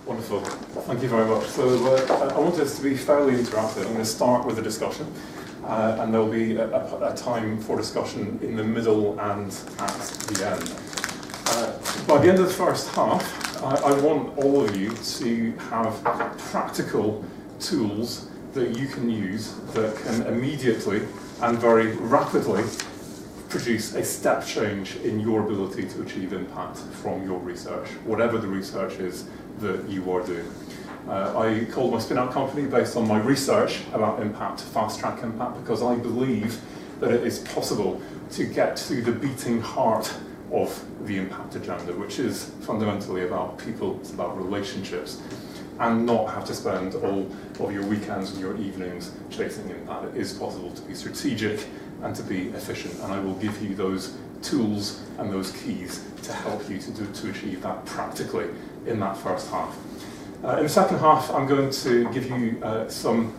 Wonderful. Thank you very much. So I want this to be fairly interactive. I'm going to start with a discussion, and there'll be a time for discussion in the middle and at the end. By the end of the first half, I want all of you to have practical tools that you can use that can immediately and very rapidly produce a step change in your ability to achieve impact from your research, whatever the research is that you are doing. I called my spin-out company based on my research about impact, Fast Track Impact, because I believe that it is possible to get to the beating heart of the impact agenda, which is fundamentally about people, it's about relationships, and not have to spend all of your weekends and your evenings chasing impact. It is possible to be strategic and to be efficient, and I will give you those tools and those keys to help you to achieve that practically in that first half. In the second half, I'm going to give you some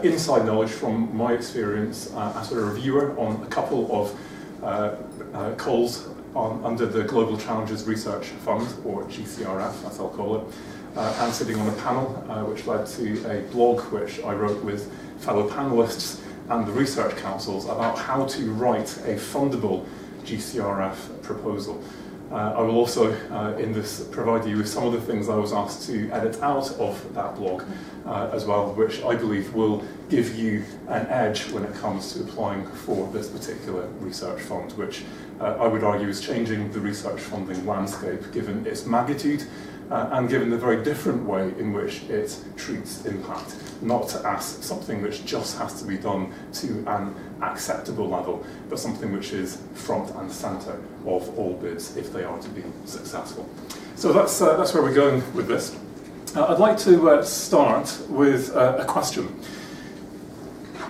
inside knowledge from my experience as a reviewer on a couple of calls under the Global Challenges Research Fund, or GCRF, as I'll call it, and sitting on a panel which led to a blog which I wrote with fellow panelists and the research councils about how to write a fundable GCRF proposal. I will also, in this, provide you with some of the things I was asked to edit out of that blog as well, which I believe will give you an edge when it comes to applying for this particular research fund, which I would argue is changing the research funding landscape given its magnitude and given the very different way in which it treats impact, not as something which just has to be done to an acceptable level, but something which is front and centre of all bids if they are to be successful. So that's where we're going with this. I'd like to start with a question.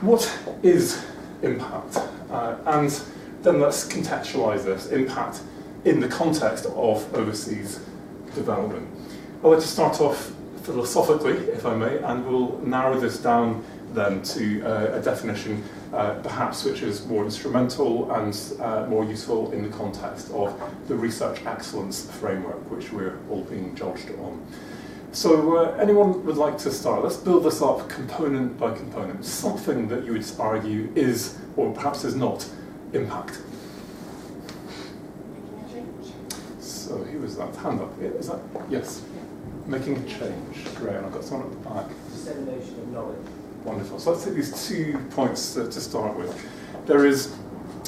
What is impact? And then let's contextualise this, impact in the context of overseas development. I'd like to start off philosophically, if I may, and we'll narrow this down then to a definition perhaps which is more instrumental and more useful in the context of the research excellence framework which we're all being judged on. So anyone would like to start? Let's build this up component by component, something that you would argue is, or perhaps is not, impact. So who was that? Hand up. Is that? Yes. Making a change. Great. And I've got someone at the back. Dissemination of knowledge. Wonderful. So let's take these 2 points to start with. There is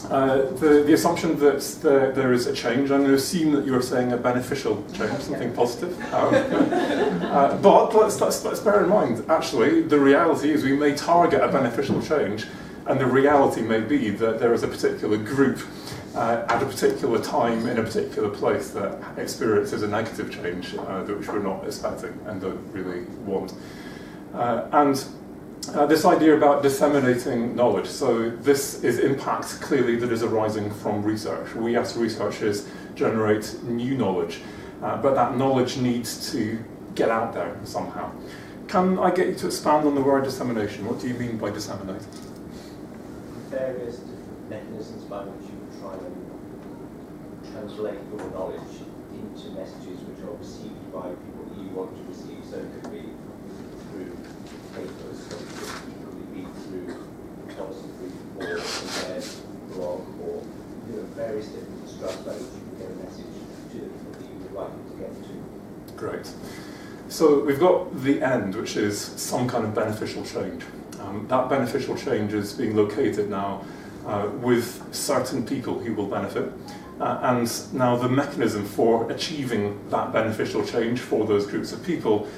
the assumption that there is a change. I'm going to assume that you're saying a beneficial change, something positive. But let's bear in mind, actually, the reality is we may target a beneficial change, and the reality may be that there is a particular group at a particular time in a particular place that experiences a negative change which we're not expecting and don't really want. This idea about disseminating knowledge, so this is impact clearly that is arising from research. We as researchers generate new knowledge, but that knowledge needs to get out there somehow. Can I get you to expand on the word dissemination? What do you mean by disseminate? Various different mechanisms by which you would try and translate your knowledge into messages which are received by people that you want to receive. So it could be through papers, so it could be through policy brief or their blog, or various different structures by which you can get a message to the people that you would like them to get to. Great. So we've got the end, which is some kind of beneficial change. That beneficial change is being located now with certain people who will benefit. And now the mechanism for achieving that beneficial change for those groups of people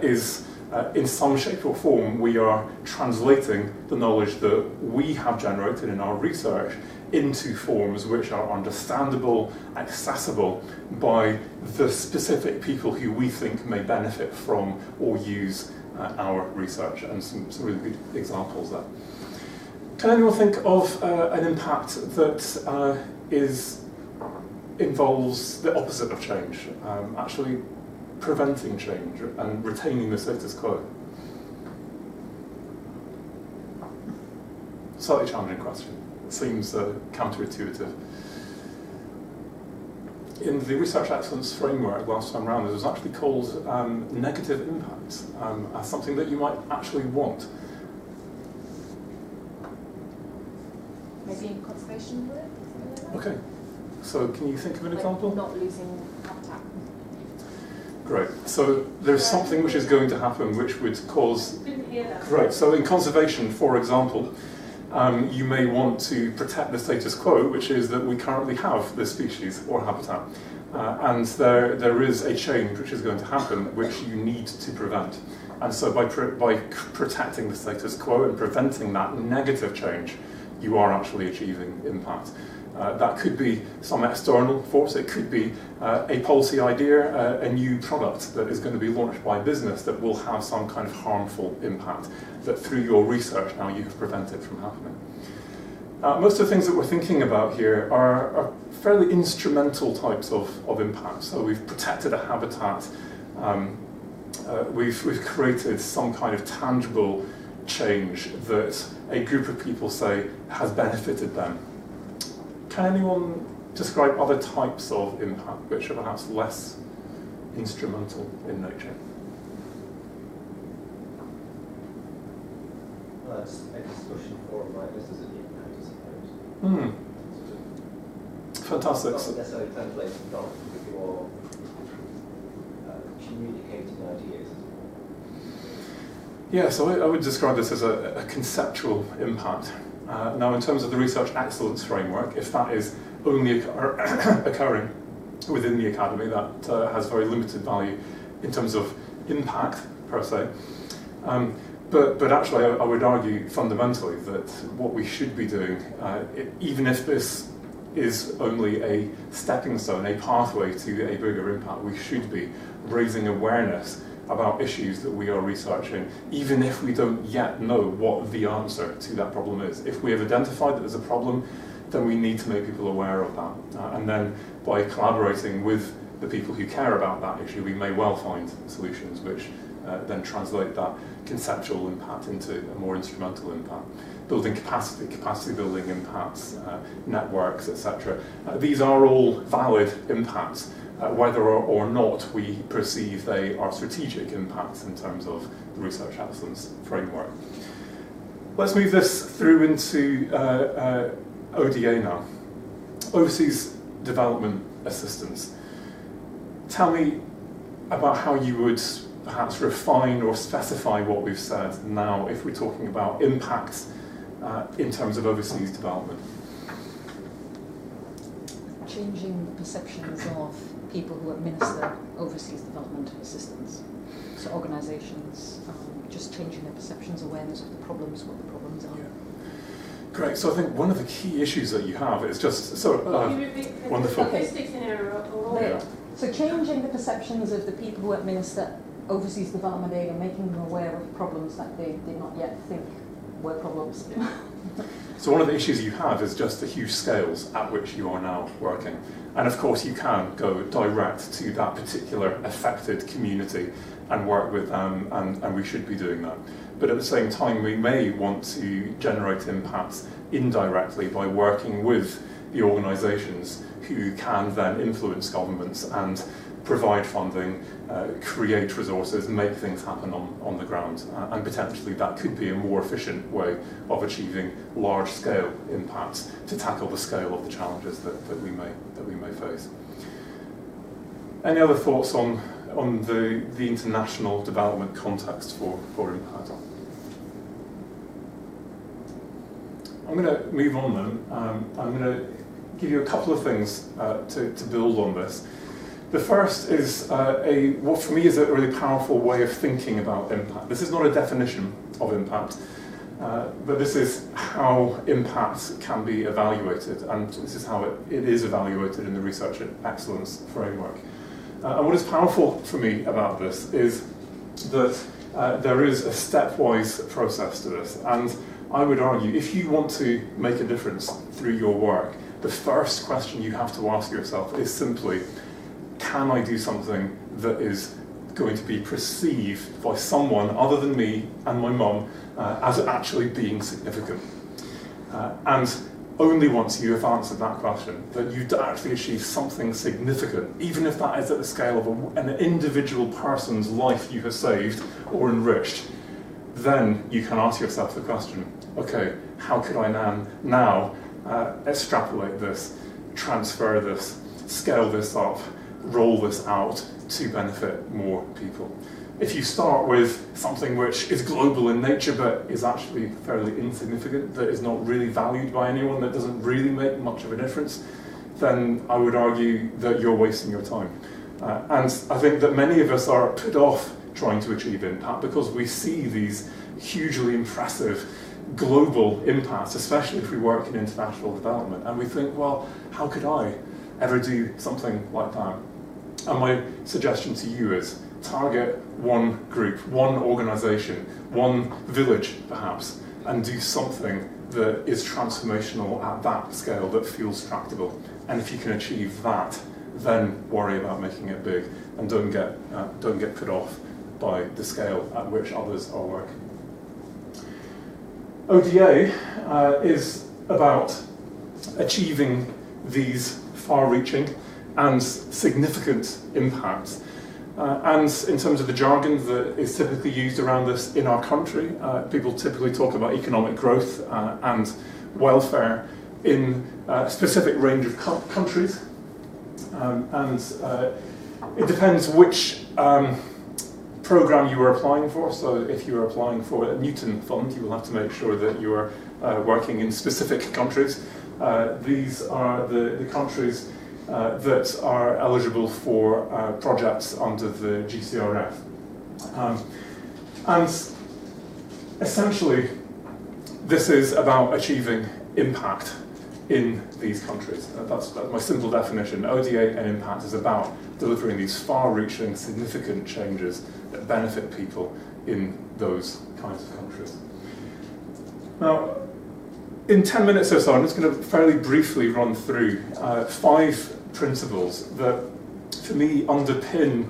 is in some shape or form we are translating the knowledge that we have generated in our research into forms which are understandable, accessible by the specific people who we think may benefit from or use our research, and some really good examples there. Can anyone think of an impact that involves the opposite of change, actually preventing change and retaining the status quo? Slightly challenging question. It seems counterintuitive. in the research excellence framework last time around, it was actually called negative impact, as something that you might actually want. Maybe in conservation work? Okay, so can you think of an example? Not losing habitat. Great, so there's something which is going to happen which would cause... Didn't hear that. Great, so in conservation, for example, you may want to protect the status quo, which is that we currently have this species or habitat. And there is a change which is going to happen which you need to prevent. And so by protecting the status quo and preventing that negative change, you are actually achieving impact. That could be some external force, it could be a policy idea, a new product that is going to be launched by business that will have some kind of harmful impact that through your research now you have prevented from happening. Most of the things that we're thinking about here are fairly instrumental types of impact. So we've protected a habitat, we've created some kind of tangible change that a group of people say has benefited them. Can anyone describe other types of impact which are perhaps less instrumental in nature? Well, that's a discussion forum like this as an impact, I suppose. Fantastic. Not necessarily translating knowledge, but you're communicating ideas. Yeah, so I would describe this as a conceptual impact. Now, in terms of the research excellence framework, if that is only occurring within the academy, that has very limited value in terms of impact, per se. But actually, I would argue fundamentally that what we should be doing, even if this is only a stepping stone, a pathway to a bigger impact, we should be raising awareness about issues that we are researching, even if we don't yet know what the answer to that problem is. If we have identified that there's a problem, then we need to make people aware of that. And then by collaborating with the people who care about that issue, we may well find solutions which then translate that conceptual impact into a more instrumental impact. Building capacity building impacts, networks, etc. These are all valid impacts, whether or not we perceive they are strategic impacts in terms of the research excellence framework. Let's move this through into ODA now. Overseas Development Assistance. Tell me about how you would perhaps refine or specify what we've said now if we're talking about impacts in terms of overseas development. Changing the perceptions of people who administer overseas development assistance. So organisations, just changing their perceptions, awareness of the problems, what the problems are. Yeah. Great, so I think one of the key issues that you have is just, wonderful. Statistics in error or Yeah. So changing the perceptions of the people who administer overseas development aid and making them aware of problems that they did not yet think were problems. So one of the issues you have is just the huge scales at which you are now working. And of course you can go direct to that particular affected community and work with them, and we should be doing that. But at the same time, we may want to generate impacts indirectly by working with the organisations who can then influence governments and provide funding, create resources, make things happen on the ground. And potentially that could be a more efficient way of achieving large-scale impacts to tackle the scale of the challenges that we may face. Any other thoughts on the international development context for impact? I'm going to move on then. I'm going to give you a couple of things to build on this. The first is what for me is a really powerful way of thinking about impact. This is not a definition of impact, but this is how impact can be evaluated, and this is how it is evaluated in the Research Excellence Framework. And what is powerful for me about this is that there is a stepwise process to this, and I would argue if you want to make a difference through your work, the first question you have to ask yourself is simply, can I do something that is going to be perceived by someone other than me and my mum as actually being significant? And only once you have answered that question, that you've actually achieved something significant, even if that is at the scale of an individual person's life you have saved or enriched, then you can ask yourself the question, okay, how could I now extrapolate this, transfer this, scale this up, roll this out to benefit more people? If you start with something which is global in nature but is actually fairly insignificant, that is not really valued by anyone, that doesn't really make much of a difference, then I would argue that you're wasting your time. And I think that many of us are put off trying to achieve impact because we see these hugely impressive global impacts, especially if we work in international development, and we think, well, how could I ever do something like that? And my suggestion to you is target one group, one organisation, one village perhaps, and do something that is transformational at that scale that feels tractable. And if you can achieve that, then worry about making it big, and don't get put off by the scale at which others are working. ODA is about achieving these far-reaching and significant impacts. And in terms of the jargon that is typically used around this in our country, people typically talk about economic growth and welfare in a specific range of countries. It depends which program you are applying for. So if you are applying for a Newton fund, you will have to make sure that you are working in specific countries. These are the countries that are eligible for projects under the GCRF. And essentially, this is about achieving impact in these countries. That's my simple definition. ODA and impact is about delivering these far-reaching, significant changes that benefit people in those kinds of countries. Now, in 10 minutes or so, I'm just going to fairly briefly run through 5 principles that, for me, underpin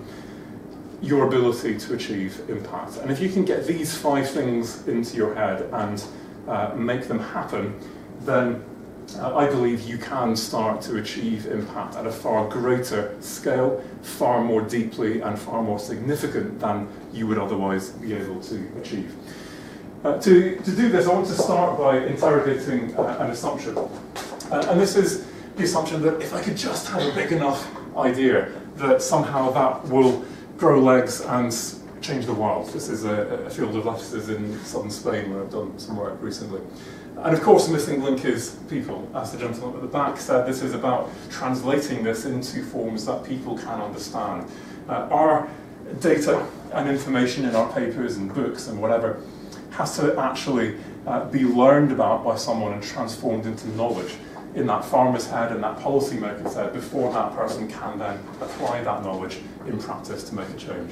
your ability to achieve impact. And if you can get these 5 things into your head and make them happen, then I believe you can start to achieve impact at a far greater scale, far more deeply and far more significant than you would otherwise be able to achieve. To do this, I want to start by interrogating an assumption. And this is the assumption that if I could just have a big enough idea, that somehow that will grow legs and change the world. This is a field of lettuces in southern Spain where I've done some work recently. And of course the missing link is people. As the gentleman at the back said, this is about translating this into forms that people can understand. Our data and information in our papers and books and whatever has to actually be learned about by someone and transformed into knowledge in that farmer's head and that policymaker's head before that person can then apply that knowledge in practice to make a change.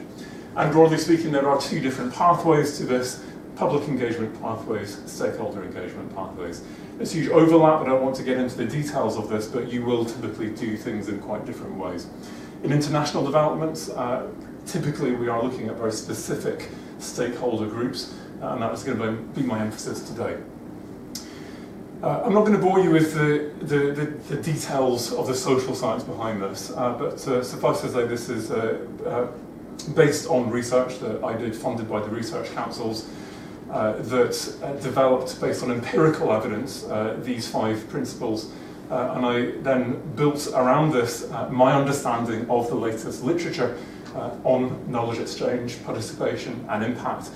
And broadly speaking, there are 2 different pathways to this: public engagement pathways, stakeholder engagement pathways. There's huge overlap. I don't want to get into the details of this, but you will typically do things in quite different ways. In international development, typically we are looking at very specific stakeholder groups, and that is going to be my emphasis today. I'm not going to bore you with the details of the social science behind this, but suffice to say this is based on research that I did, funded by the research councils, that developed based on empirical evidence these 5 principles, and I then built around this my understanding of the latest literature on knowledge exchange, participation and impact,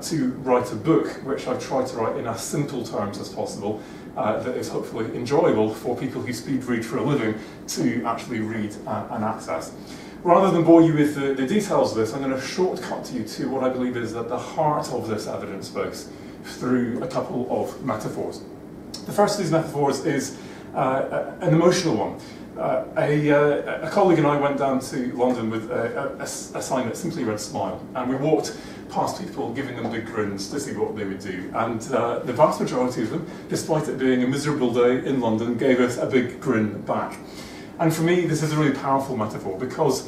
to write a book which I try to write in as simple terms as possible, that is hopefully enjoyable for people who speed read for a living to actually read and access. Rather than bore you with the details of this, I'm going to shortcut you to what I believe is at the heart of this evidence base through a couple of metaphors. The first of these metaphors is an emotional one. A colleague and I went down to London with a sign that simply read "Smile," and we walked past people giving them big grins to see what they would do, and the vast majority of them, despite it being a miserable day in London, gave us a big grin back. And for me, this is a really powerful metaphor because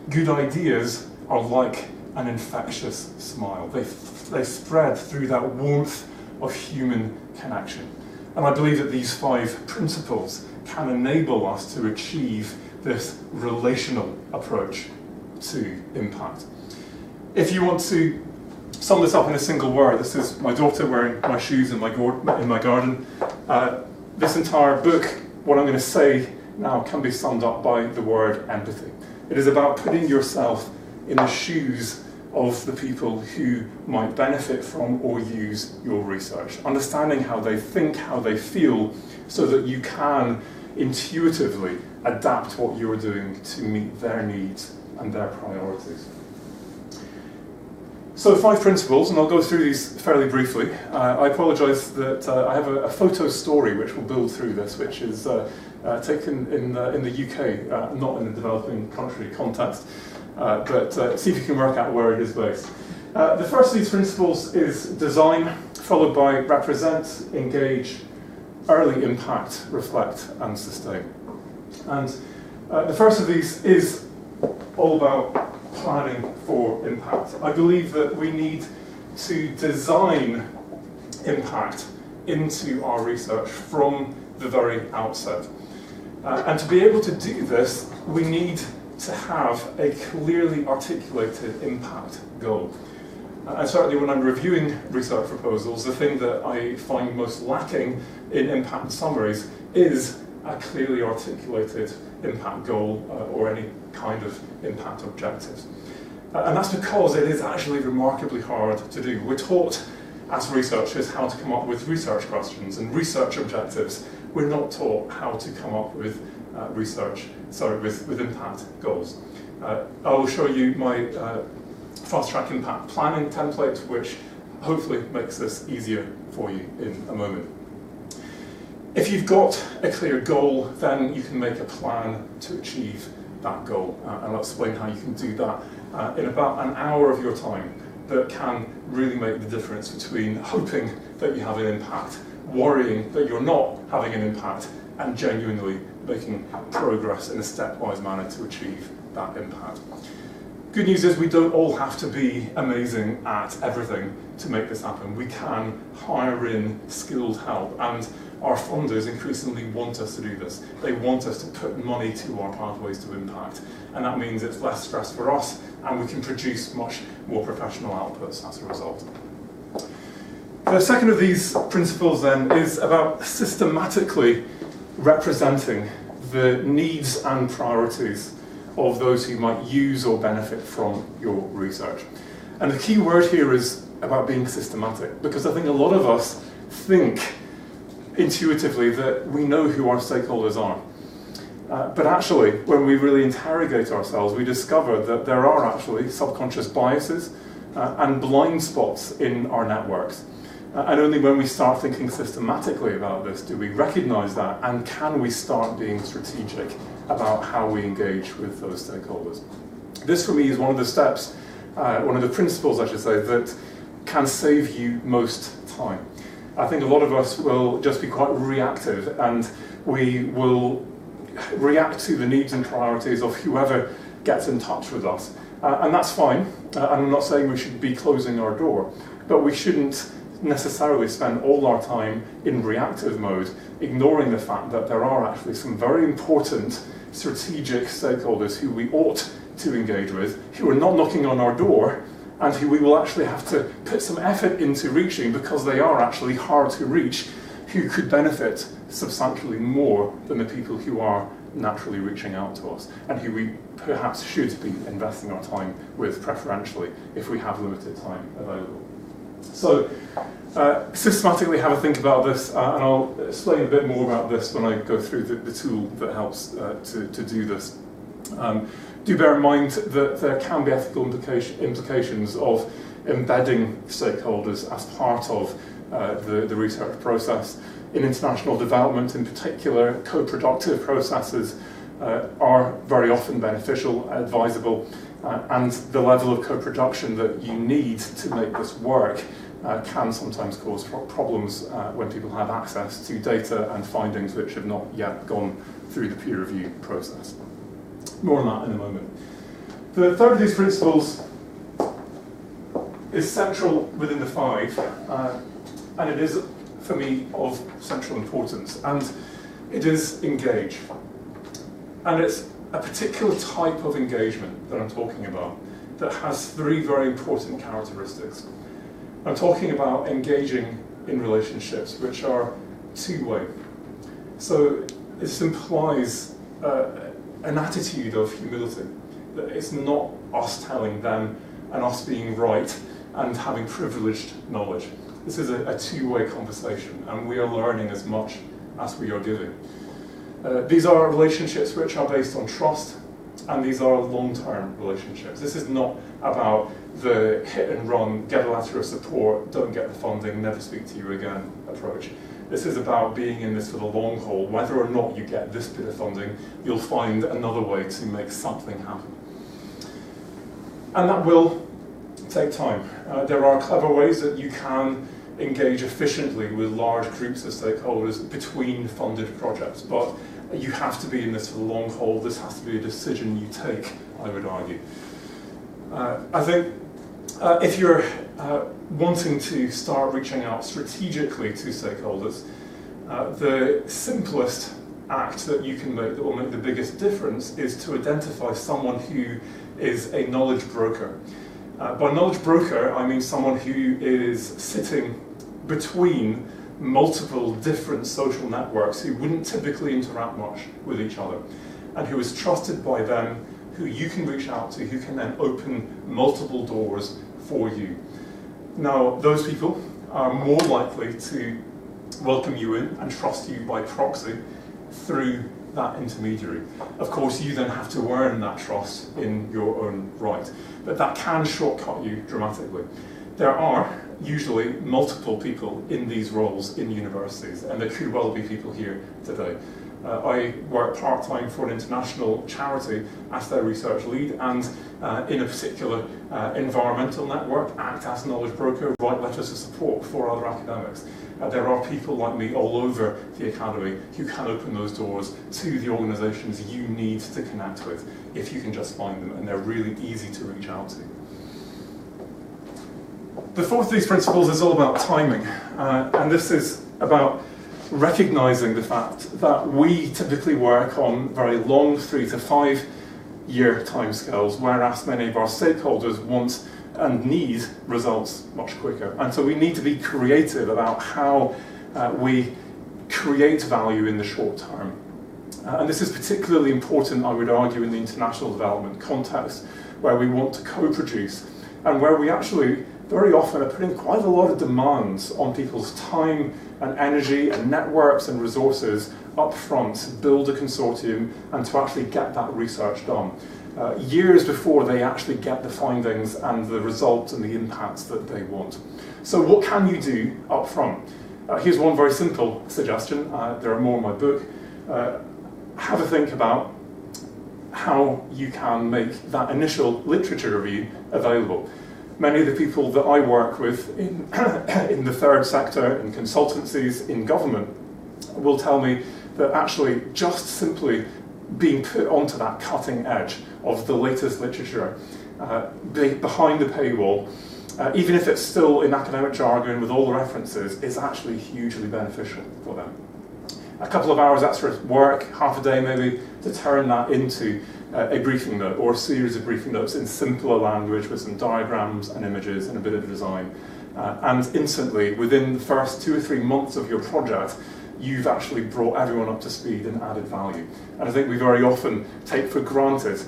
good ideas are like an infectious smile. They spread through that warmth of human connection. And I believe that these 5 principles can enable us to achieve this relational approach to impact. If you want to sum this up in a single word, this is my daughter wearing my shoes in my garden. This entire book, what I'm going to say now, can be summed up by the word empathy. It is about putting yourself in the shoes of the people who might benefit from or use your research, understanding how they think, how they feel, so that you can intuitively adapt what you're doing to meet their needs and their priorities. So 5 principles, and I'll go through these fairly briefly. I apologise that I have a photo story which will build through this, which is taken in the UK, not in a developing country context, but see if you can work out where it is based. The first of these principles is design, followed by represent, engage, early impact, reflect, and sustain. And the first of these is all about planning for impact. I believe that we need to design impact into our research from the very outset. And to be able to do this, we need to have a clearly articulated impact goal. And certainly when I'm reviewing research proposals, the thing that I find most lacking in impact summaries is a clearly articulated impact goal or any kind of impact objectives. And that's because it is actually remarkably hard to do. We're taught as researchers how to come up with research questions and research objectives. We're not taught how to come up with with impact goals. I will show you my fast-track impact planning template, which hopefully makes this easier for you in a moment. If you've got a clear goal, then you can make a plan to achieve that goal. And I'll explain how you can do that in about an hour of your time. That can really make the difference between hoping that you have an impact, worrying that you're not having an impact, and genuinely making progress in a stepwise manner to achieve that impact. Good news is we don't all have to be amazing at everything to make this happen. We can hire in skilled help, and our funders increasingly want us to do this. They want us to put money to our pathways to impact, and that means it's less stress for us, and we can produce much more professional outputs as a result. The second of these principles then is about systematically representing the needs and priorities of those who might use or benefit from your research. And the key word here is about being systematic, because I think a lot of us think intuitively that we know who our stakeholders are. But actually, when we really interrogate ourselves, we discover that there are actually subconscious biases and blind spots in our networks. And only when we start thinking systematically about this do we recognise that, and can we start being strategic about how we engage with those stakeholders. This for me is one of the steps, one of the principles I should say, that can save you most time. I think a lot of us will just be quite reactive, and we will react to the needs and priorities of whoever gets in touch with us. And that's fine, and I'm not saying we should be closing our door, but we shouldn't necessarily spend all our time in reactive mode, ignoring the fact that there are actually some very important strategic stakeholders who we ought to engage with, who are not knocking on our door, and who we will actually have to put some effort into reaching, because they are actually hard to reach, who could benefit substantially more than the people who are naturally reaching out to us, and who we perhaps should be investing our time with preferentially if we have limited time available. So systematically have a think about this, and I'll explain a bit more about this when I go through the tool that helps to do this. Do bear in mind that there can be ethical implications of embedding stakeholders as part of the research process. In international development in particular, co-productive processes are very often beneficial, advisable, and the level of co-production that you need to make this work can sometimes cause problems when people have access to data and findings which have not yet gone through the peer review process. More on that in a moment. The third of these principles is central within the 5, and it is for me, of central importance, and it is engage. And it's a particular type of engagement that I'm talking about that has three very important characteristics. I'm talking about engaging in relationships which are two-way. So this implies an attitude of humility, that it's not us telling them and us being right and having privileged knowledge. This is a two-way conversation, and we are learning as much as we are giving. These are relationships which are based on trust, and these are long-term relationships. This is not about the hit and run, get a letter of support, don't get the funding, never speak to you again approach. This is about being in this for the long haul. Whether or not you get this bit of funding, you'll find another way to make something happen. And that will take time. There are clever ways that you can engage efficiently with large groups of stakeholders between funded projects, but you have to be in this for the long haul. This has to be a decision you take, I would argue. I think if you're wanting to start reaching out strategically to stakeholders, the simplest act that you can make that will make the biggest difference is to identify someone who is a knowledge broker. By knowledge broker, I mean someone who is sitting between multiple different social networks who wouldn't typically interact much with each other, and who is trusted by them, who you can reach out to, who can then open multiple doors for you. Now, those people are more likely to welcome you in and trust you by proxy through that intermediary. Of course, you then have to earn that trust in your own right, but that can shortcut you dramatically. There are usually multiple people in these roles in universities, and there could well be people here today. I work part-time for an international charity as their research lead, and in a particular environmental network, act as a knowledge broker, write letters of support for other academics. There are people like me all over the academy who can open those doors to the organisations you need to connect with, if you can just find them, and they're really easy to reach out to. The fourth of these principles is all about timing, and this is about recognising the fact that we typically work on very long 3 to 5 year timescales, whereas many of our stakeholders want and need results much quicker. And so we need to be creative about how we create value in the short term. And this is particularly important, I would argue, in the international development context, where we want to co-produce, and where we actually very often are putting quite a lot of demands on people's time and energy and networks and resources up front to build a consortium and to actually get that research done. Years before they actually get the findings and the results and the impacts that they want. So what can you do up front? Here's one very simple suggestion. There are more in my book. Have a think about how you can make that initial literature review available. Many of the people that I work with in the third sector, in consultancies, in government, will tell me that actually just simply being put onto that cutting edge of the latest literature, behind the paywall, even if it's still in academic jargon with all the references, is actually hugely beneficial for them. A couple of hours extra work, half a day maybe, to turn that into a briefing note or a series of briefing notes in simpler language with some diagrams and images and a bit of design. And instantly, within the first 2 or 3 months of your project, you've actually brought everyone up to speed and added value. And I think we very often take for granted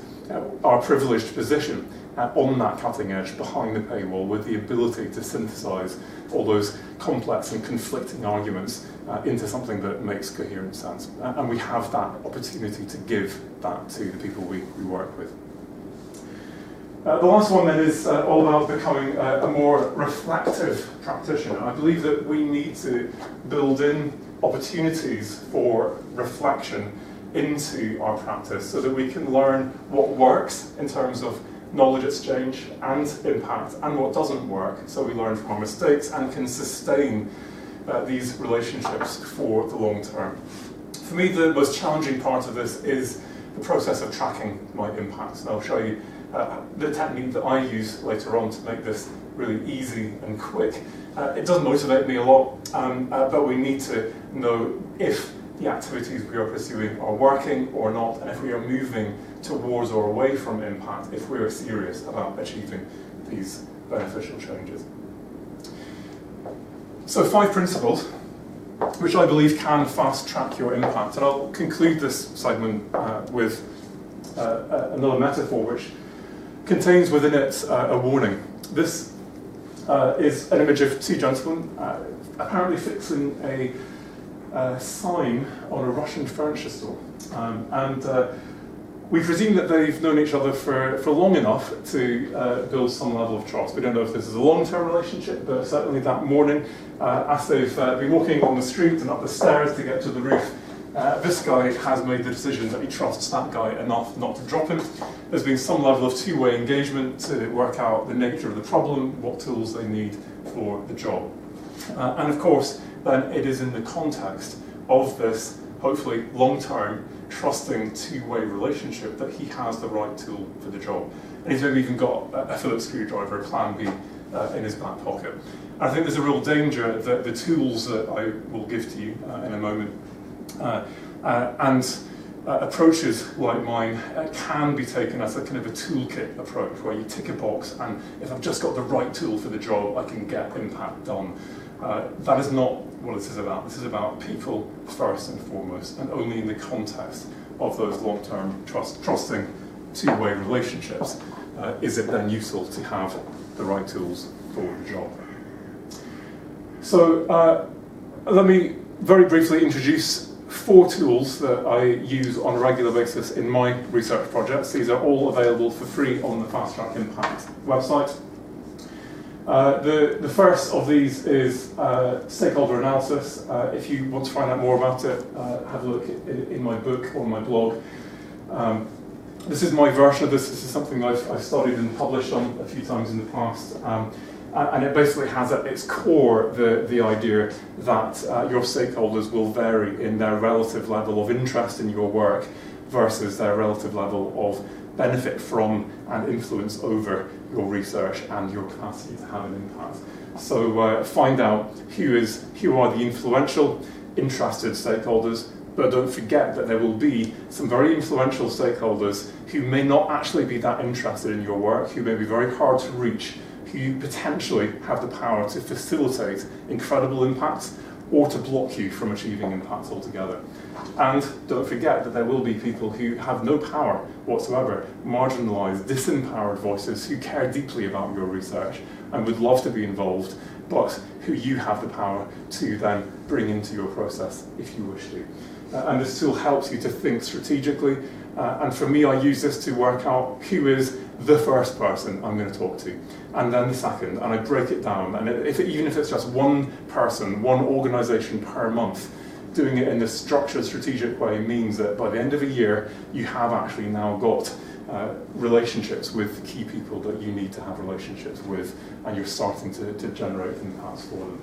our privileged position on that cutting edge behind the paywall, with the ability to synthesize all those complex and conflicting arguments into something that makes coherent sense. And we have that opportunity to give that to the people we work with. The last one then is all about becoming a more reflective practitioner. I believe that we need to build in opportunities for reflection into our practice so that we can learn what works in terms of knowledge exchange and impact, and what doesn't work, so we learn from our mistakes and can sustain these relationships for the long term. For me, the most challenging part of this is the process of tracking my impacts, and I'll show you the technique that I use later on to make this really easy and quick. It does motivate me a lot, but we need to know if the activities we are pursuing are working or not, and if we are moving towards or away from impact, if we are serious about achieving these beneficial changes. So 5 principles which I believe can fast track your impact, and I'll conclude this segment with another metaphor which contains within it a warning. This is an image of 2 gentlemen apparently fixing a sign on a Russian furniture store. We presume that they've known each other for long enough to build some level of trust. We don't know if this is a long-term relationship, but certainly that morning, as they've been walking on the street and up the stairs to get to the roof, this guy has made the decision that he trusts that guy enough not to drop him. There's been some level of 2-way engagement to work out the nature of the problem, what tools they need for the job. And of course, then it is in the context of this, hopefully long-term, trusting 2-way relationship that he has the right tool for the job. And he's maybe even got a Phillips screwdriver, a plan B, in his back pocket. And I think there's a real danger that the tools that I will give to you in a moment and approaches like mine can be taken as a kind of a toolkit approach where you tick a box and if I've just got the right tool for the job, I can get impact done. That is not what this is about. This is about people first and foremost, and only in the context of those long-term trusting 2-way relationships is it then useful to have the right tools for the job. So let me very briefly introduce 4 tools that I use on a regular basis in my research projects. These are all available for free on the Fast Track Impact website. The first of these is stakeholder analysis. If you want to find out more about it, have a look in my book or my blog. This is my version of this. This is something I've studied and published on a few times in the past. And it basically has at its core the idea that your stakeholders will vary in their relative level of interest in your work versus their relative level of benefit from and influence over your research and your capacity to have an impact. So find out who are the influential, interested stakeholders, but don't forget that there will be some very influential stakeholders who may not actually be that interested in your work, who may be very hard to reach, who potentially have the power to facilitate incredible impacts or to block you from achieving impacts altogether. And don't forget that there will be people who have no power whatsoever, marginalised, disempowered voices who care deeply about your research and would love to be involved, but who you have the power to then bring into your process if you wish to. And this tool helps you to think strategically. And for me, I use this to work out who is the first person I'm going to talk to, and then the second, and I break it down. And even if it's just one person, one organisation per month, doing it in this structured, strategic way means that by the end of a year, you have actually now got relationships with key people that you need to have relationships with, and you're starting to generate impacts for them.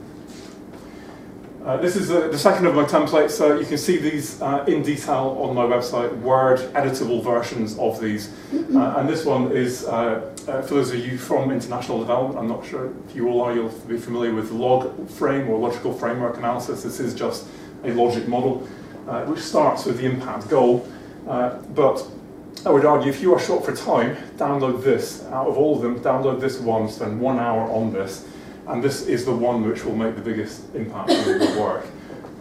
This is the second of my templates. So you can see these in detail on my website, Word editable versions of these. And this one is, for those of you from international development, I'm not sure if you all are, you'll be familiar with log frame or logical framework analysis. This is just a logic model which starts with the impact goal. But I would argue if you are short for time, download this. Out of all of them, download this one, spend 1 hour on this. And this is the one which will make the biggest impact on your work.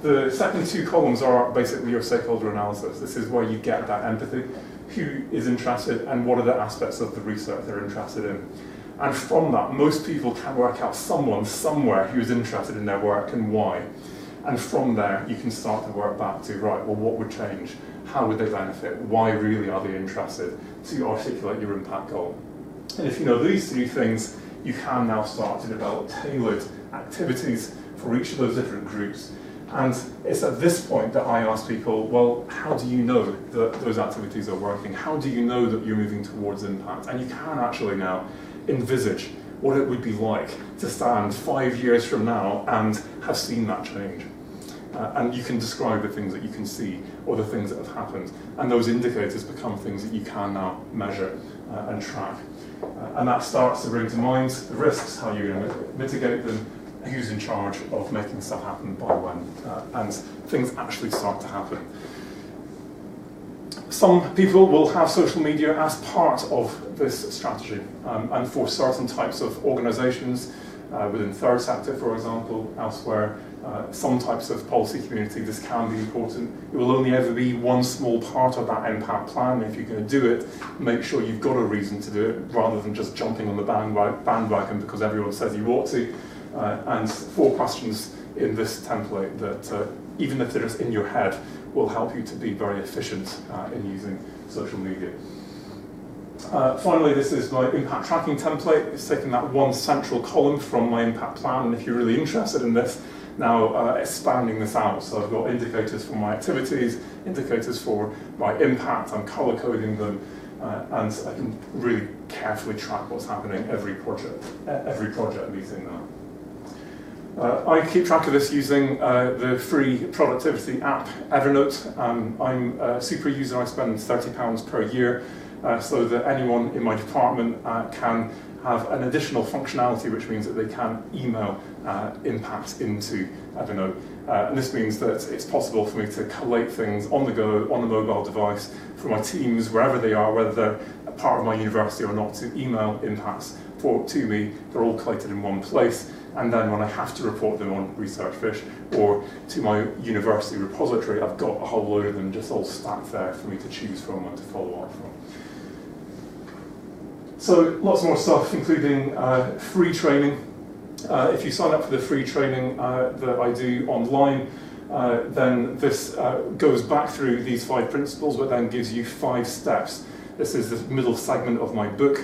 The second 2 columns are basically your stakeholder analysis. This is where you get that empathy. Who is interested and what are the aspects of the research they're interested in. And from that, most people can work out someone somewhere who's interested in their work and why. And from there, you can start to work back to, right, well, what would change? How would they benefit? Why really are they interested? To articulate your impact goal. And if you know these 3 things, you can now start to develop tailored activities for each of those different groups. And it's at this point that I ask people, well, how do you know that those activities are working? How do you know that you're moving towards impact? And you can actually now envisage what it would be like to stand 5 years from now and have seen that change. and you can describe the things that you can see or the things that have happened, and those indicators become things that you can now measure and track. And that starts to bring to mind the risks, how you're going to mitigate them, who's in charge of making stuff happen by when, and things actually start to happen. Some people will have social media as part of this strategy, and for certain types of organisations, within third sector, for example, elsewhere, some types of policy community, this can be important. It will only ever be one small part of that impact plan. If you're going to do it, make sure you've got a reason to do it, rather than just jumping on the bandwagon because everyone says you ought to. And 4 questions in this template that, even if they're just in your head, will help you to be very efficient in using social media. Finally, this is my impact tracking template. It's taking that one central column from my impact plan, and if you're really interested in this, now expanding this out. So I've got indicators for my activities, indicators for my impact, I'm color coding them, and I can really carefully track what's happening every project meeting now. I keep track of this using the free productivity app Evernote. I'm a super user. I spend £30 per year so that anyone in my department can have an additional functionality, which means that they can email impact into Evernote. And this means that it's possible for me to collate things on the go, on a mobile device, for my teams, wherever they are, whether they're a part of my university or not, to email impacts to me. They're all collated in one place. And then when I have to report them on ResearchFish or to my university repository, I've got a whole load of them just all stacked there for me to choose from and to follow up from. So lots more stuff, including free training. If you sign up for the free training that I do online, then this goes back through these 5 principles, but then gives you 5 steps. This is the middle segment of my book,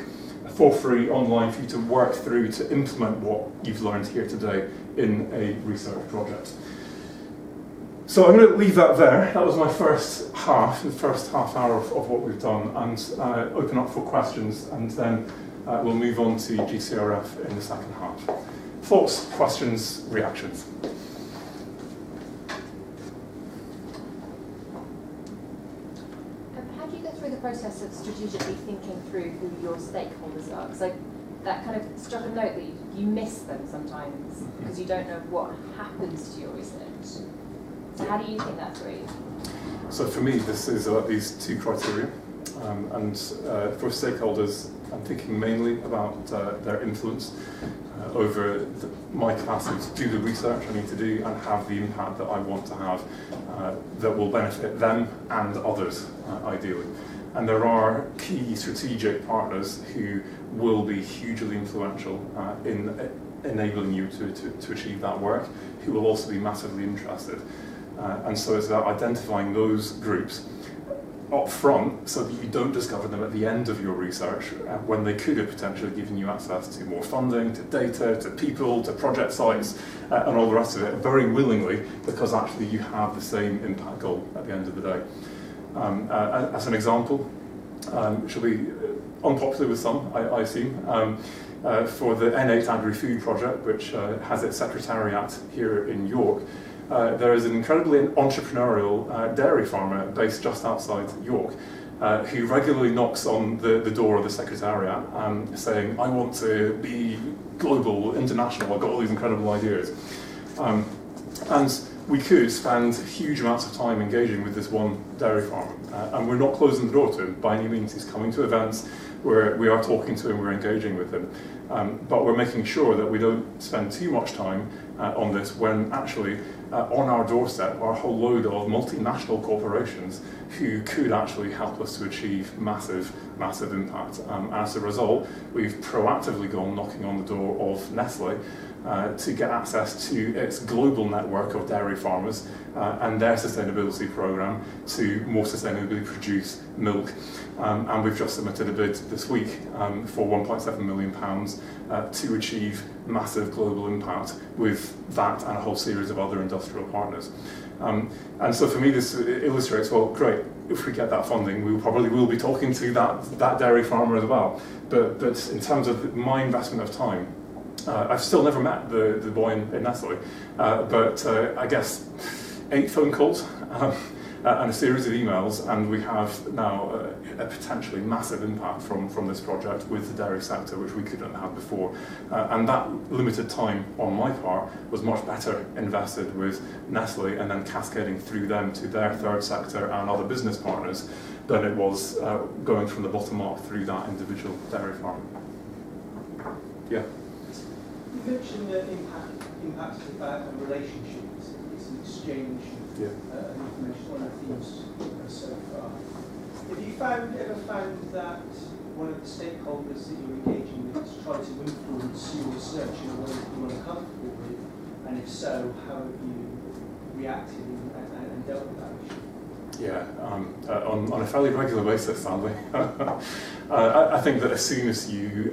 for free online for you to work through to implement what you've learned here today in a research project. So I'm going to leave that there. That was my first half hour of what we've done, and open up for questions, and then we'll move on to GCRF in the second half. Thoughts, questions, reactions? How do you go through the process of strategically thinking through who your stakeholders are? Because that kind of struck a note that you miss them sometimes because you don't know what happens to your research. So how do you think that through? So for me, this is about these 2 criteria. And for stakeholders, I'm thinking mainly about their influence over my capacity to do the research I need to do and have the impact that I want to have that will benefit them and others, ideally. And there are key strategic partners who will be hugely influential in enabling you to achieve that work, who will also be massively interested. And so it's about identifying those groups up front so that you don't discover them at the end of your research when they could have potentially given you access to more funding, to data, to people, to project sites, and all the rest of it, very willingly, because actually you have the same impact goal at the end of the day. As an example, which will be unpopular with some, I assume, for the N8 Agri-Food project, which has its secretariat here in York, there is an incredibly entrepreneurial dairy farmer based just outside York who regularly knocks on the door of the secretariat saying, I want to be global, international, I've got all these incredible ideas. And we could spend huge amounts of time engaging with this one dairy farmer, and we're not closing the door to him by any means. He's coming to events where we are talking to him, we're engaging with him, but we're making sure that we don't spend too much time on this when actually on our doorstep are a whole load of multinational corporations who could actually help us to achieve massive impact. As a result, we've proactively gone knocking on the door of Nestle to get access to its global network of dairy farmers and their sustainability program to more sustainably produce milk. And we've just submitted a bid this week for £1.7 million to achieve massive global impact with that and a whole series of other industrial partners. And so for me, this illustrates, well, great, if we get that funding, we probably will be talking to that dairy farmer as well. But in terms of my investment of time, I've still never met the boy in Nestle, but I guess 8 phone calls and a series of emails, and we have now a potentially massive impact from this project with the dairy sector, which we couldn't have before. And that limited time on my part was much better invested with Nestle and then cascading through them to their third sector and other business partners than it was going from the bottom up through that individual dairy farm. Yeah. You mentioned that impact is about relationships. It's an exchange of information. One of the themes so far. Have you ever found that one of the stakeholders that you're engaging with has tried to influence your research in a way that you're uncomfortable with? And if so, how have you reacted and dealt with that issue? Yeah, on a fairly regular basis, sadly. I think that as soon as you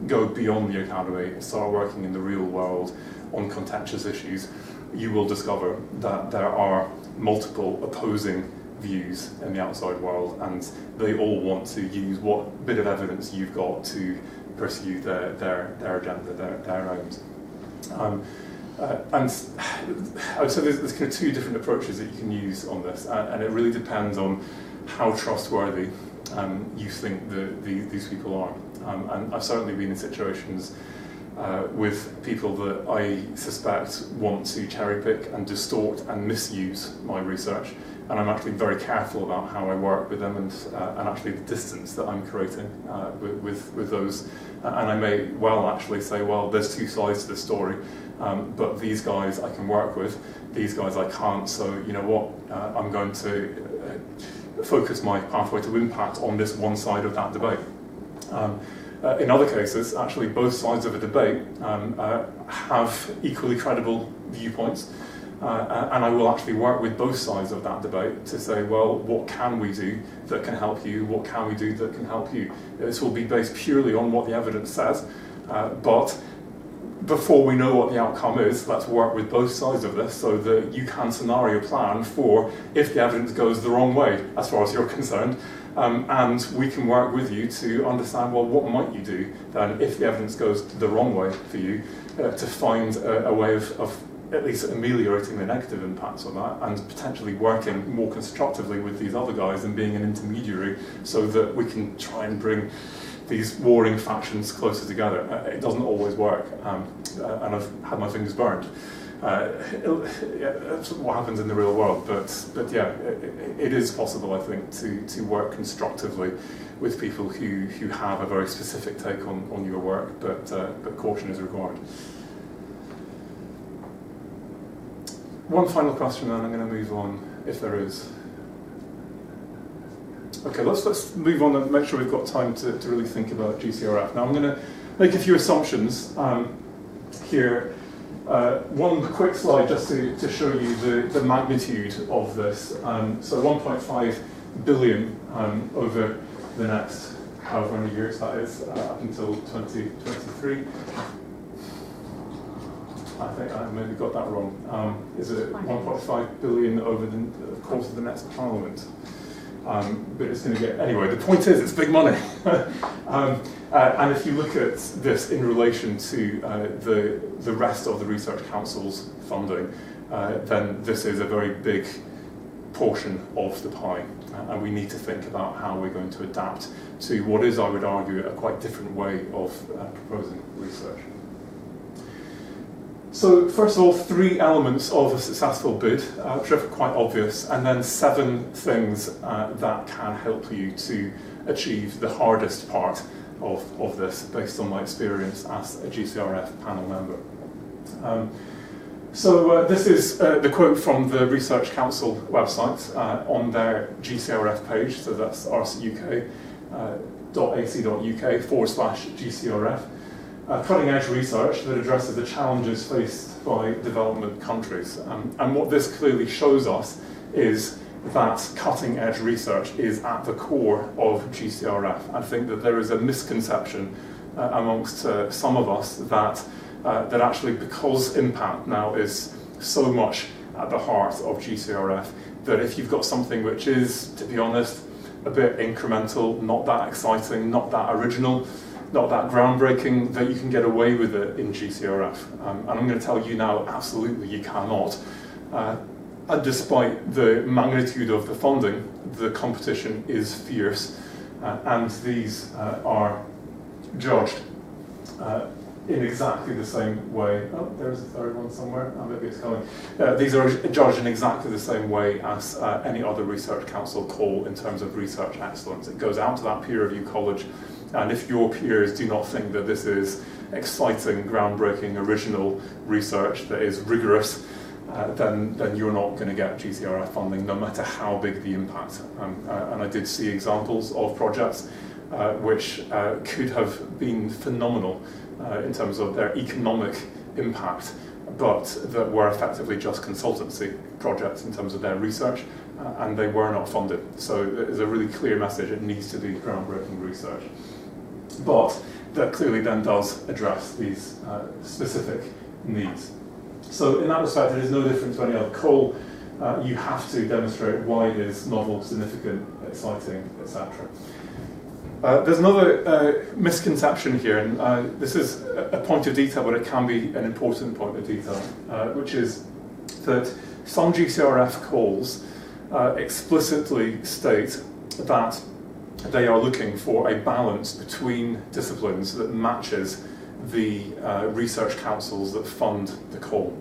go beyond the academy, start working in the real world on contentious issues, you will discover that there are multiple opposing views in the outside world, and they all want to use what bit of evidence you've got to pursue their agenda, their aims. And I would say there's kind of 2 different approaches that you can use on this, and it really depends on how trustworthy you think these people are. And I've certainly been in situations with people that I suspect want to cherry pick and distort and misuse my research, and I'm actually very careful about how I work with them and actually the distance that I'm creating with those. And I may well actually say, well, there's 2 sides to the story, but these guys I can work with, these guys I can't, so you know what, I'm going to focus my pathway to impact on this one side of that debate. In other cases, actually both sides of a debate have equally credible viewpoints, and I will actually work with both sides of that debate to say, well, what can we do that can help you, what can we do that can help you? This will be based purely on what the evidence says, but before we know what the outcome is, let's work with both sides of this so that you can scenario plan for if the evidence goes the wrong way, as far as you're concerned. And we can work with you to understand, well, what might you do then if the evidence goes the wrong way for you, to find a way of at least ameliorating the negative impacts on that and potentially working more constructively with these other guys and being an intermediary so that we can try and bring these warring factions closer together. It doesn't always work, and I've had my fingers burned. That's what happens in the real world, but yeah, it is possible, I think, to work constructively with people who have a very specific take on your work, but caution is required. One final question, and I'm going to move on, if there is. Okay, let's move on and make sure we've got time to really think about GCRF. Now I'm going to make a few assumptions here. One quick slide just to show you the magnitude of this. So 1.5 billion over the next however many years that is, up until 2023. I think I maybe got that wrong. Is it 1.5 billion over the course of the next Parliament? But it's going to get, anyway, the point is it's big money. And if you look at this in relation to the rest of the Research Council's funding, then this is a very big portion of the pie. And we need to think about how we're going to adapt to what is, I would argue, a quite different way of proposing research. So first of all, 3 elements of a successful bid, which are quite obvious, and then 7 things that can help you to achieve the hardest part of this, based on my experience as a GCRF panel member. So this is the quote from the Research Council website on their GCRF page, so that's rcuk.ac.uk/GCRF. Cutting-edge research that addresses the challenges faced by development countries. And what this clearly shows us is that cutting-edge research is at the core of GCRF. I think that there is a misconception amongst some of us that actually, because impact now is so much at the heart of GCRF, that if you've got something which is, to be honest, a bit incremental, not that exciting, not that original, not that groundbreaking, that you can get away with it in GCRF. And I'm going to tell you now, absolutely you cannot. and despite the magnitude of the funding, the competition is fierce, and these are judged in exactly the same way. Oh, there's a third one somewhere. Oh, maybe it's coming. These are judged in exactly the same way as any other research council call in terms of research excellence. It goes out to that peer review college, and if your peers do not think that this is exciting, groundbreaking, original research that is rigorous, then you're not going to get GCRF funding, no matter how big the impact. And I did see examples of projects which could have been phenomenal in terms of their economic impact, but that were effectively just consultancy projects in terms of their research, and they were not funded. So there's a really clear message: it needs to be groundbreaking research. But that clearly then does address these specific needs. So in that respect, it is no different to any other call. You have to demonstrate why it is novel, significant, exciting, etc. There's another misconception here, and this is a point of detail, but it can be an important point of detail, which is that some GCRF calls explicitly state that they are looking for a balance between disciplines that matches the research councils that fund the call.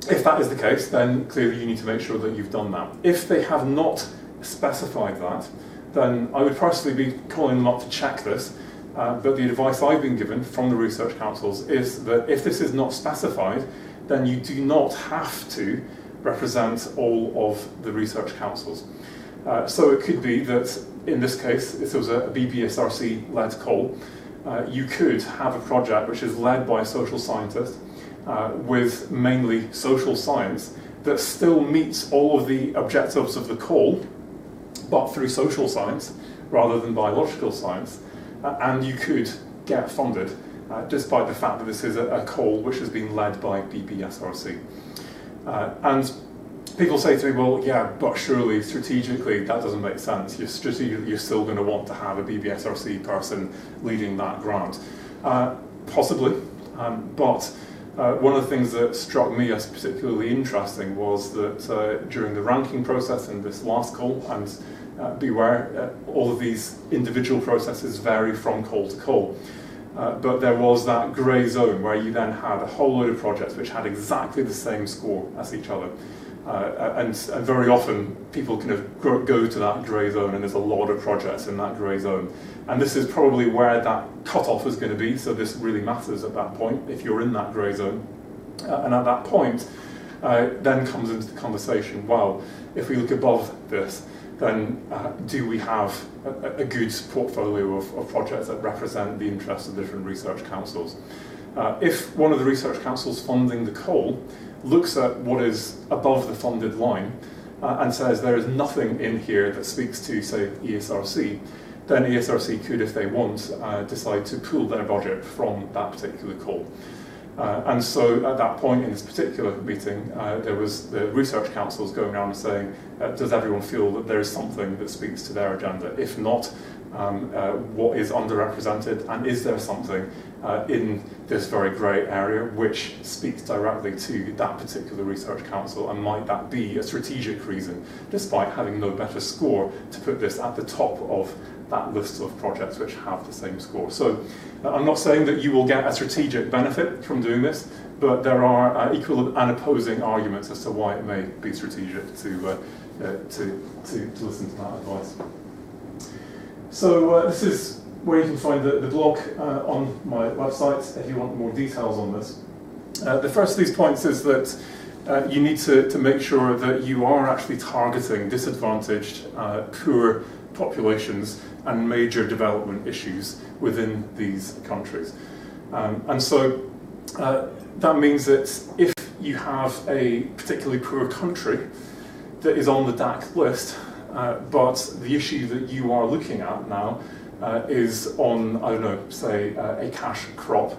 If that is the case, then clearly you need to make sure that you've done that. If they have not specified that, then I would personally be calling them up to check this, but the advice I've been given from the research councils is that if this is not specified, then you do not have to represent all of the research councils. So it could be that in this case, if it was a BBSRC-led call, you could have a project which is led by a social scientist with mainly social science that still meets all of the objectives of the call, but through social science rather than biological science, and you could get funded despite the fact that this is a call which has been led by BBSRC. And people say to me, well, yeah, but surely strategically that doesn't make sense. You're still going to want to have a BBSRC person leading that grant. Possibly, but one of the things that struck me as particularly interesting was that during the ranking process in this last call, and beware, all of these individual processes vary from call to call, but there was that grey zone where you then had a whole load of projects which had exactly the same score as each other. And very often people kind of go to that grey zone, and there's a lot of projects in that grey zone. And this is probably where that cutoff is going to be, so this really matters at that point, if you're in that grey zone. And at that point, then comes into the conversation, well, if we look above this, then do we have a good portfolio of projects that represent the interests of different research councils? If one of the research councils funding the call looks at what is above the funded line and says there is nothing in here that speaks to, say, ESRC, then ESRC could, if they want, decide to pool their budget from that particular call. And so at that point in this particular meeting, there was the research councils going around and saying, does everyone feel that there is something that speaks to their agenda? If not, what is underrepresented, and is there something in this very grey area which speaks directly to that particular research council, and might that be a strategic reason, despite having no better score, to put this at the top of that list of projects which have the same score. So I'm not saying that you will get a strategic benefit from doing this, but there are equal and opposing arguments as to why it may be strategic to listen to that advice. So this is where you can find the blog on my website if you want more details on this. The first of these points is that you need to make sure that you are actually targeting disadvantaged, poor populations and major development issues within these countries. And so that means that if you have a particularly poor country that is on the DAC list, but the issue that you are looking at now is on, I don't know, say a cash crop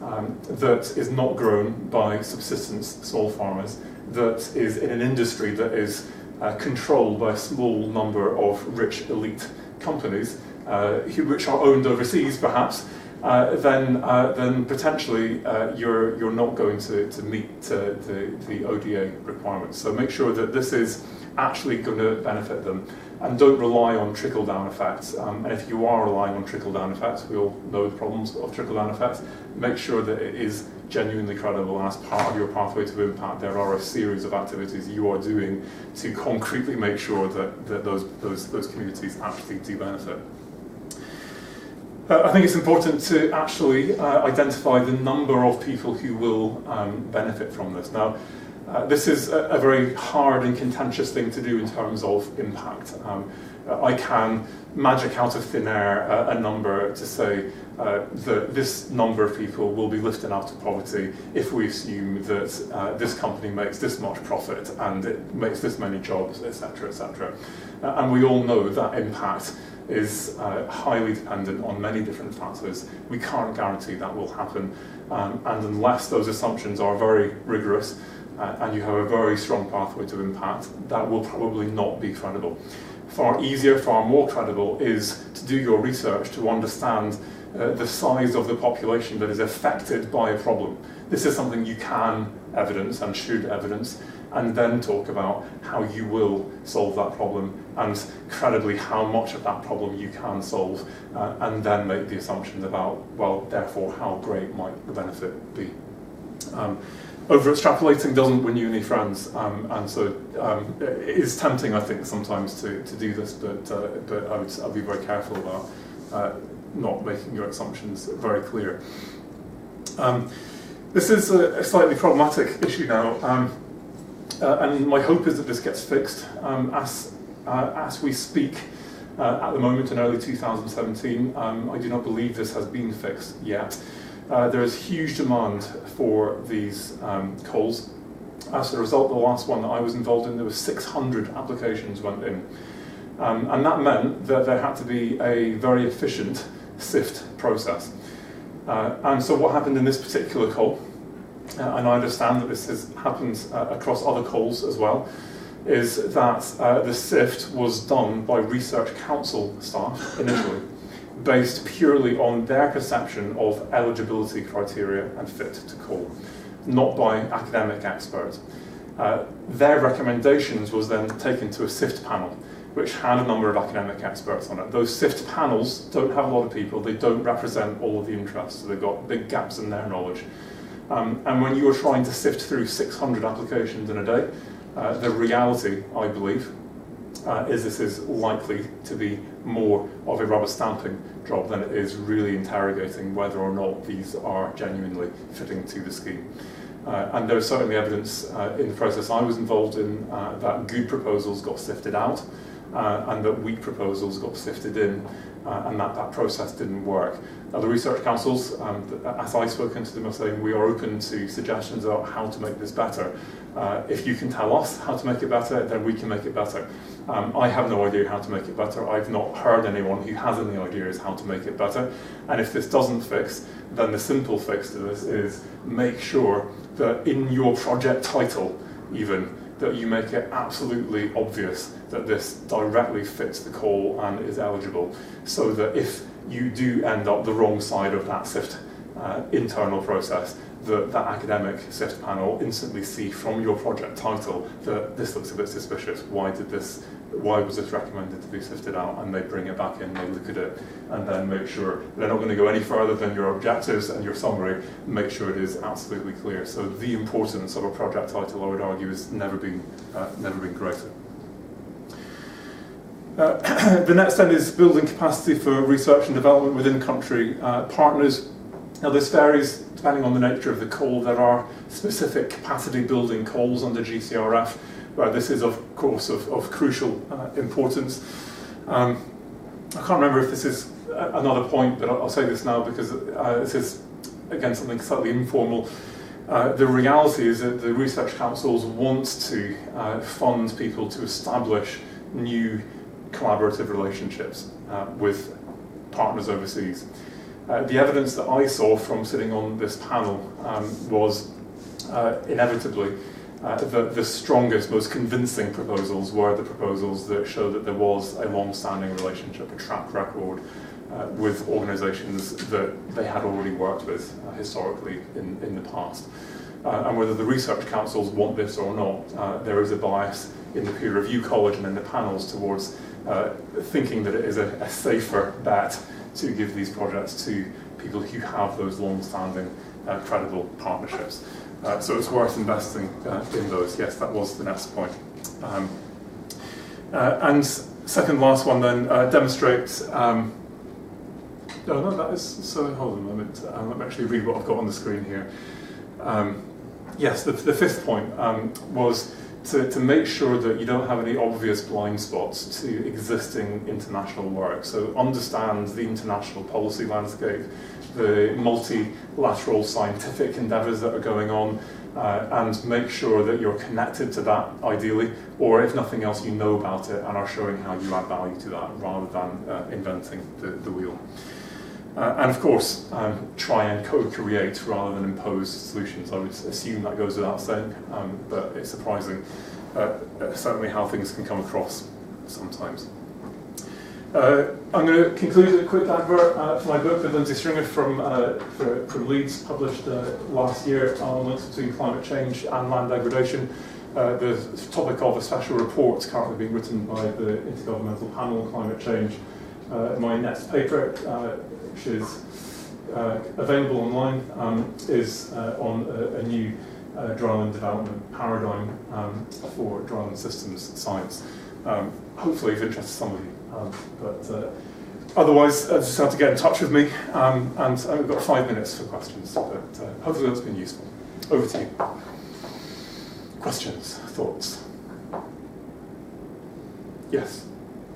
that is not grown by subsistence small farmers, that is in an industry that is controlled by a small number of rich elite companies, which are owned overseas perhaps, then potentially you're not going to meet the ODA requirements. So make sure that this is actually going to benefit them, and don't rely on trickle-down effects. And if you are relying on trickle-down effects, we all know the problems of trickle-down effects. Make sure that it is genuinely credible, and as part of your pathway to impact, there are a series of activities you are doing to concretely make sure that those communities actually do benefit. I think it's important to actually identify the number of people who will benefit from this. Now, this is a very hard and contentious thing to do in terms of impact. I can magic out of thin air a number to say that this number of people will be lifted out of poverty if we assume that this company makes this much profit and it makes this many jobs, etc., etc. And we all know that impact is highly dependent on many different factors. We can't guarantee that will happen, and unless those assumptions are very rigorous and you have a very strong pathway to impact, that will probably not be credible. Far easier, far more credible is to do your research to understand the size of the population that is affected by a problem. This is something you can evidence and should evidence, and then talk about how you will solve that problem and credibly how much of that problem you can solve, and then make the assumptions about, well, therefore, how great might the benefit be. Over-extrapolating doesn't win you any friends, and so it is tempting, I think, sometimes to do this, but I'd be very careful about not making your assumptions very clear. This is a slightly problematic issue now, and my hope is that this gets fixed. As we speak at the moment in early 2017, I do not believe this has been fixed yet. There is huge demand for these coals. As a result, the last one that I was involved in, there were 600 applications went in. And that meant that there had to be a very efficient sift process. And so what happened in this particular coal, and I understand that this happens across other coals as well, is that the sift was done by Research Council staff initially, based purely on their perception of eligibility criteria and fit to coal, not by academic experts. Their recommendations was then taken to a SIFT panel, which had a number of academic experts on it. Those SIFT panels don't have a lot of people, they don't represent all of the interests, so they've got big gaps in their knowledge. And when you are trying to sift through 600 applications in a day, the reality, I believe, is this is likely to be more of a rubber stamping job than it is really interrogating whether or not these are genuinely fitting to the scheme. And there's certainly evidence in the process I was involved in that good proposals got sifted out and that weak proposals got sifted in, and that process didn't work. Now, the research councils, as I've spoken to them, are saying we are open to suggestions about how to make this better. If you can tell us how to make it better, then we can make it better. I have no idea how to make it better. I've not heard anyone who has any ideas how to make it better. And if this doesn't fix, then the simple fix to this is make sure that in your project title, even, that you make it absolutely obvious that this directly fits the call and is eligible, so that if you do end up the wrong side of that SIFT internal process, that academic SIFT panel instantly see from your project title that this looks a bit suspicious. Why was this recommended to be sifted out? And they bring it back in, they look at it, and then make sure they're not going to go any further than your objectives and your summary, make sure it is absolutely clear. So the importance of a project title, I would argue, has never been greater. The next then is building capacity for research and development within country partners. Now, this varies depending on the nature of the call. There are specific capacity building calls under GCRF where this is, of course, of crucial importance. I can't remember if this is another point, but I'll say this now because this is, again, something slightly informal. The reality is that the research councils want to fund people to establish new collaborative relationships with partners overseas. The evidence that I saw from sitting on this panel was inevitably the strongest, most convincing proposals were the proposals that show that there was a long-standing relationship, a track record with organisations that they had already worked with historically in the past. And whether the research councils want this or not, there is a bias in the peer review college and in the panels towards thinking that it is a safer bet to give these projects to people who have those long-standing credible partnerships. So it's worth investing in those. Yes, that was the next point. And second last one then, demonstrate. No, that is, so hold on a moment. Let me actually read what I've got on the screen here. Yes, the fifth point was to make sure that you don't have any obvious blind spots to existing international work. So understand the international policy landscape, the multilateral scientific endeavours that are going on, and make sure that you're connected to that ideally, or if nothing else, you know about it and are showing how you add value to that rather than inventing the wheel. And of course, try and co-create rather than impose solutions. I would assume that goes without saying, but it's surprising certainly how things can come across sometimes. I'm going to conclude with a quick advert for my book with Lindsay Stringer from Leeds, published last year on links between climate change and land degradation. The topic of a special report currently being written by the Intergovernmental Panel on Climate Change. My next paper, which is available online, is on a new dryland development paradigm for dryland systems science. Hopefully of interest to some of you. But otherwise, just have to get in touch with me, and we've got 5 minutes for questions, but hopefully that's been useful. Over to you. Questions, thoughts? Yes?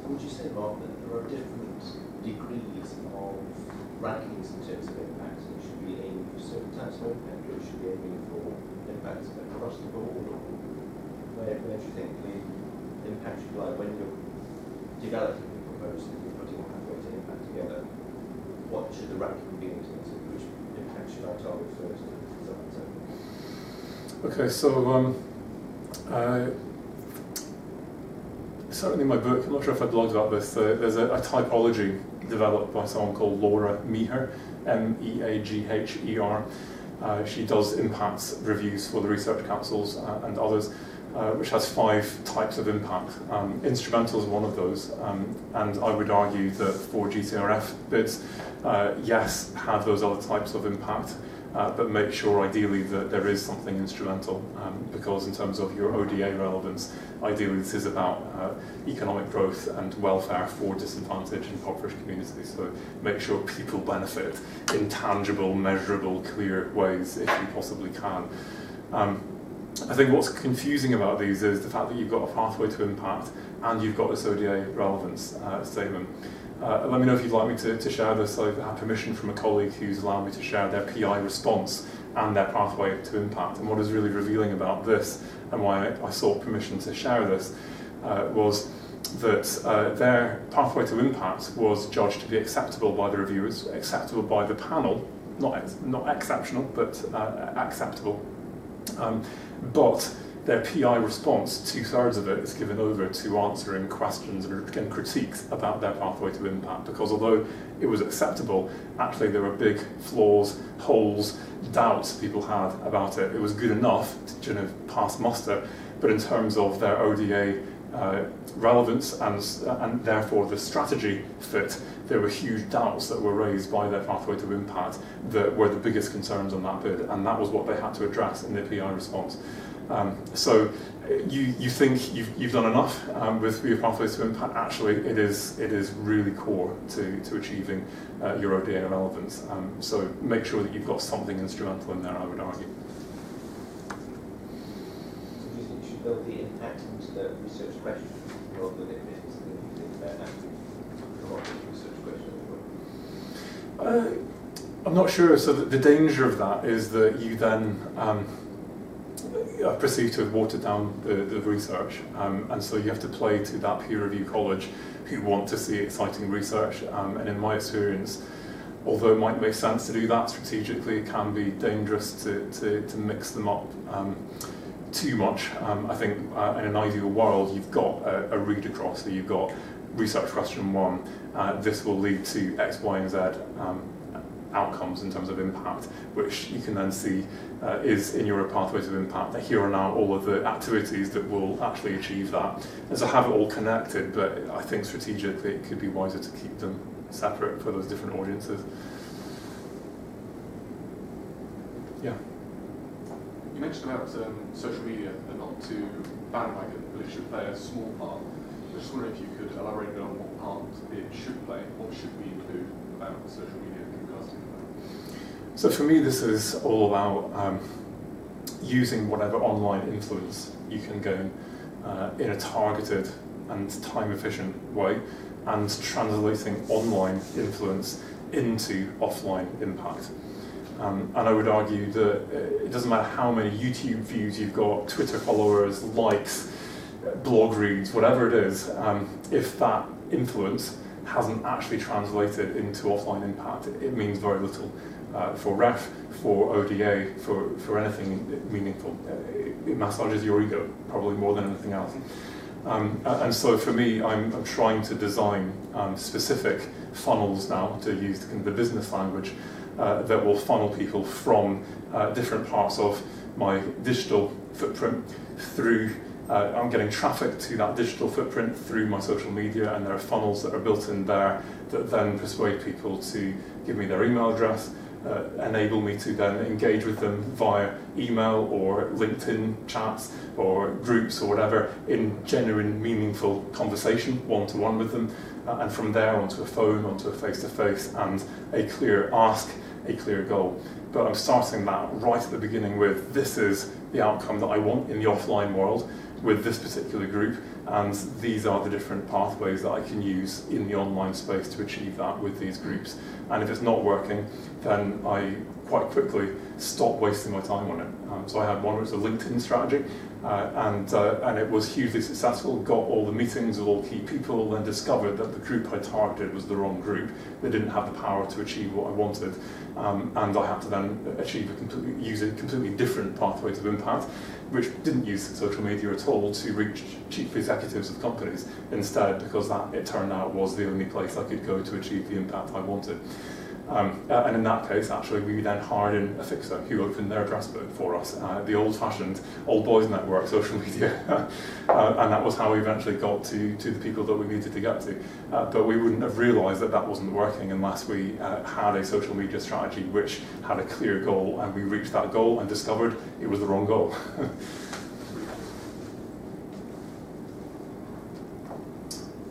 Would you say, Mark, that there are different degrees of rankings in terms of impacts, and it should be aiming for certain types of impact, or it should be aiming for impacts across the board, or where do you think the impact should lie when you're developing the proposal and you're putting a pathway to impact together? What should the ranking be in terms of which impact should I target first? Okay, so certainly in my book, I'm not sure if I blogged about this, there's a typology developed by someone called Laura Meagher, M-E-A-G-H-E-R. She does impacts reviews for the research councils and others, which has 5 types of impact. Instrumental is one of those, and I would argue that for GTRF bids, yes, have those other types of impact, but make sure ideally that there is something instrumental, because in terms of your ODA relevance, ideally this is about economic growth and welfare for disadvantaged and impoverished communities. So make sure people benefit in tangible, measurable, clear ways if you possibly can. I think what's confusing about these is the fact that you've got a pathway to impact and you've got this ODA relevance statement. Let me know if you'd like me to share this. I've had permission from a colleague who's allowed me to share their PI response and their pathway to impact. And what is really revealing about this, and why I sought permission to share this, was that their pathway to impact was judged to be acceptable by the reviewers, acceptable by the panel, not exceptional, but acceptable. But their PI response, 2/3 of it is given over to answering questions and critiques about their pathway to impact, because although it was acceptable, actually there were big flaws, holes, doubts people had about it. It was good enough to pass muster, but in terms of their ODA relevance and therefore the strategy fit, there were huge doubts that were raised by their pathway to impact that were the biggest concerns on that bid, and that was what they had to address in their PI response. So you think you've done enough with your pathways to impact. Actually, it is really core to achieving your ODA relevance. So make sure that you've got something instrumental in there, I would argue. So do you think you should build the impact into the research question rather than it being something you think about after you come up with the research question? I'm not sure. So the danger of that is that you then perceived to have watered down the research, and so you have to play to that peer review college who want to see exciting research, and in my experience, although it might make sense to do that strategically, it can be dangerous to mix them up. too much. I think in an ideal world, you've got a read across. So you've got research question 1, this will lead to X, Y, and Z outcomes in terms of impact, which you can then see is in your pathways of impact, that here are now all of the activities that will actually achieve that. And so have it all connected, but I think strategically it could be wiser to keep them separate for those different audiences. Yeah. You mentioned about social media and not to bandwagon, but it should play a small part. I just wondering if you could elaborate a bit on what part it should play. What should we include about social media in regards to that? So for me, this is all about using whatever online influence you can gain in a targeted and time-efficient way, and translating online influence into offline impact. And I would argue that it doesn't matter how many YouTube views you've got, Twitter followers, likes, blog reads, whatever it is, if that influence hasn't actually translated into offline impact, it means very little for ref, for ODA, for anything meaningful. It massages your ego, probably more than anything else. And so for me, I'm trying to design specific funnels now, to use the business language, that will funnel people from different parts of my digital footprint through, I'm getting traffic to that digital footprint through my social media, and there are funnels that are built in there that then persuade people to give me their email address, enable me to then engage with them via email or LinkedIn chats or groups or whatever in genuine, meaningful conversation, one-to-one with them, and from there onto a phone, onto a face-to-face, and a clear ask, a clear goal. But I'm starting that right at the beginning with, this is the outcome that I want in the offline world with this particular group, and these are the different pathways that I can use in the online space to achieve that with these groups. And if it's not working, then I quite quickly stop wasting my time on it. So I had one which was a LinkedIn strategy, and it was hugely successful, got all the meetings with all key people, and discovered that the group I targeted was the wrong group. They didn't have the power to achieve what I wanted, and I had to then use a completely different pathways of impact, which didn't use social media at all to reach chief executives of companies instead, because that, it turned out, was the only place I could go to achieve the impact I wanted. And in that case, actually, we then hired in a fixer who opened their address book for us, the old-fashioned old boys network social media, and that was how we eventually got to the people that we needed to get to. But we wouldn't have realised that that wasn't working unless we had a social media strategy which had a clear goal, and we reached that goal and discovered it was the wrong goal.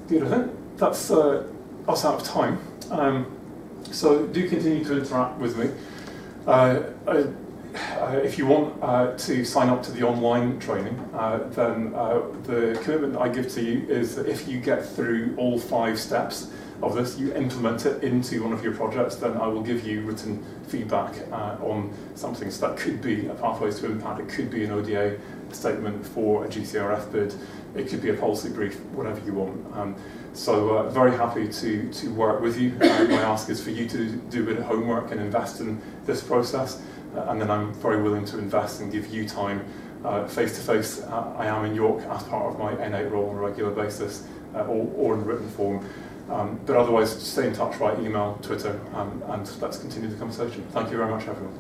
Good, I think that's us out of time. So do continue to interact with me. If you want to sign up to the online training, then the commitment that I give to you is that if you get through all 5 steps of this, you implement it into one of your projects, then I will give you written feedback on something. So that could be a pathways to impact, it could be an ODA statement for a GCRF bid, it could be a policy brief, whatever you want. So very happy to work with you. My ask is for you to do a bit of homework and invest in this process, and then I'm very willing to invest and give you time face-to-face. I am in York as part of my N8 role on a regular basis, or in written form. But otherwise, stay in touch via email, Twitter, and let's continue the conversation. Thank you very much, everyone.